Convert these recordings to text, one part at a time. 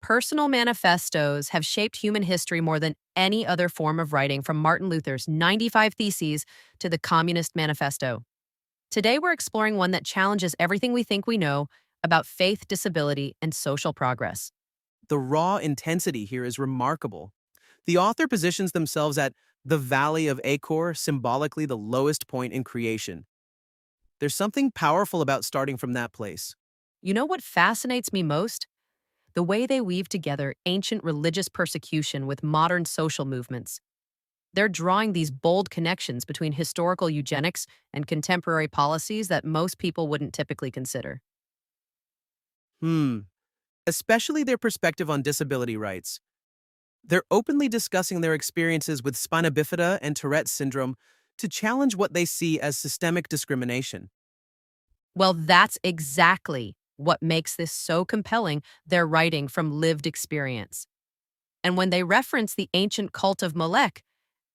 Personal manifestos have shaped human history more than any other form of writing, from Martin Luther's 95 Theses to the Communist Manifesto. Today, we're exploring one that challenges everything we think we know about faith, disability, and social progress. The raw intensity here is remarkable. The author positions themselves at the Valley of Achor, symbolically the lowest point in creation. There's something powerful about starting from that place. You know what fascinates me most? The way they weave together ancient religious persecution with modern social movements. They're drawing these bold connections between historical eugenics and contemporary policies that most people wouldn't typically consider. Hmm. Especially their perspective on disability rights. They're openly discussing their experiences with spina bifida and Tourette's syndrome to challenge what they see as systemic discrimination. Well, that's exactly what makes this so compelling. They're writing from lived experience. And when they reference the ancient cult of Molech,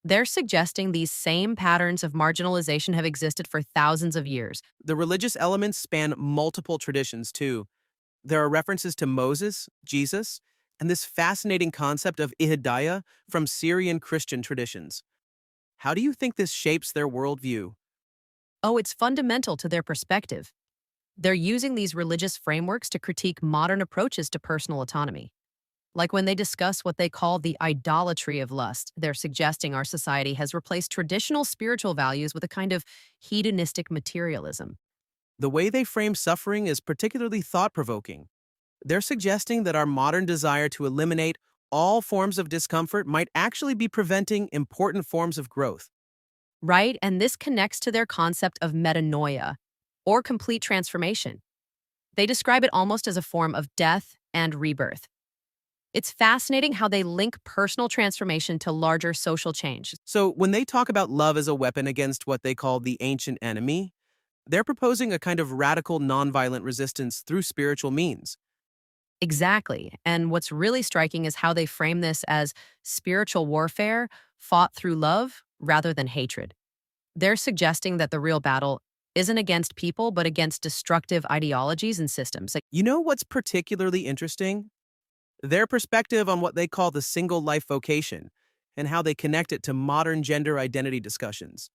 they're suggesting these same patterns of marginalization have existed for thousands of years. The religious elements span multiple traditions, too. There are references to Moses, Jesus, and this fascinating concept of ihidaya from Syrian Christian traditions. How do you think this shapes their worldview? Oh, it's fundamental to their perspective. They're using these religious frameworks to critique modern approaches to personal autonomy. Like when they discuss what they call the idolatry of lust, they're suggesting our society has replaced traditional spiritual values with a kind of hedonistic materialism. The way they frame suffering is particularly thought provoking. They're suggesting that our modern desire to eliminate all forms of discomfort might actually be preventing important forms of growth. Right? And this connects to their concept of metanoia, or complete transformation. They describe it almost as a form of death and rebirth. It's fascinating how they link personal transformation to larger social change. So, when they talk about love as a weapon against what they call the ancient enemy, they're proposing a kind of radical nonviolent resistance through spiritual means. Exactly. And what's really striking is how they frame this as spiritual warfare fought through love rather than hatred. They're suggesting that the real battle isn't against people, but against destructive ideologies and systems. Like, You know what's particularly interesting? Their perspective on what they call the single life vocation and how they connect it to modern gender identity discussions.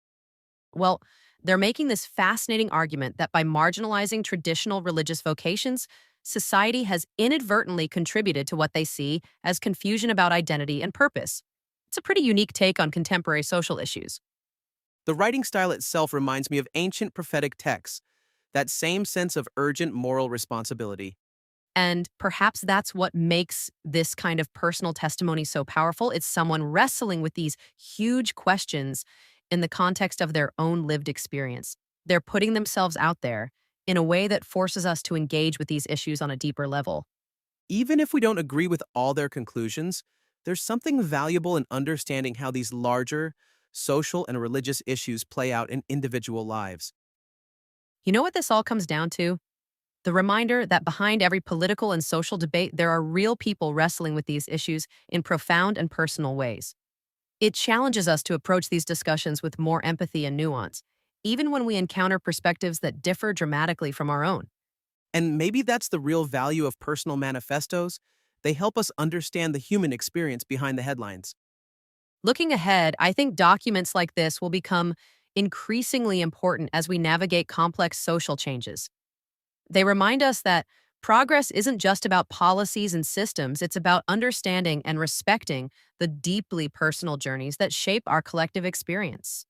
well, they're making this fascinating argument that by marginalizing traditional religious vocations, society has inadvertently contributed to what they see as confusion about identity and purpose. It's a pretty unique take on contemporary social issues. The writing style itself reminds me of ancient prophetic texts, that same sense of urgent moral responsibility. And perhaps that's what makes this kind of personal testimony so powerful. It's someone wrestling with these huge questions in the context of their own lived experience. They're putting themselves out there in a way that forces us to engage with these issues on a deeper level. Even if we don't agree with all their conclusions, there's something valuable in understanding how these larger social and religious issues play out in individual lives. You know what this all comes down to? The reminder that behind every political and social debate, there are real people wrestling with these issues in profound and personal ways. It challenges us to approach these discussions with more empathy and nuance, even when we encounter perspectives that differ dramatically from our own. And maybe that's the real value of personal manifestos. They help us understand the human experience behind the headlines. Looking ahead, I think documents like this will become increasingly important as we navigate complex social changes. They remind us that progress isn't just about policies and systems, it's about understanding and respecting the deeply personal journeys that shape our collective experience.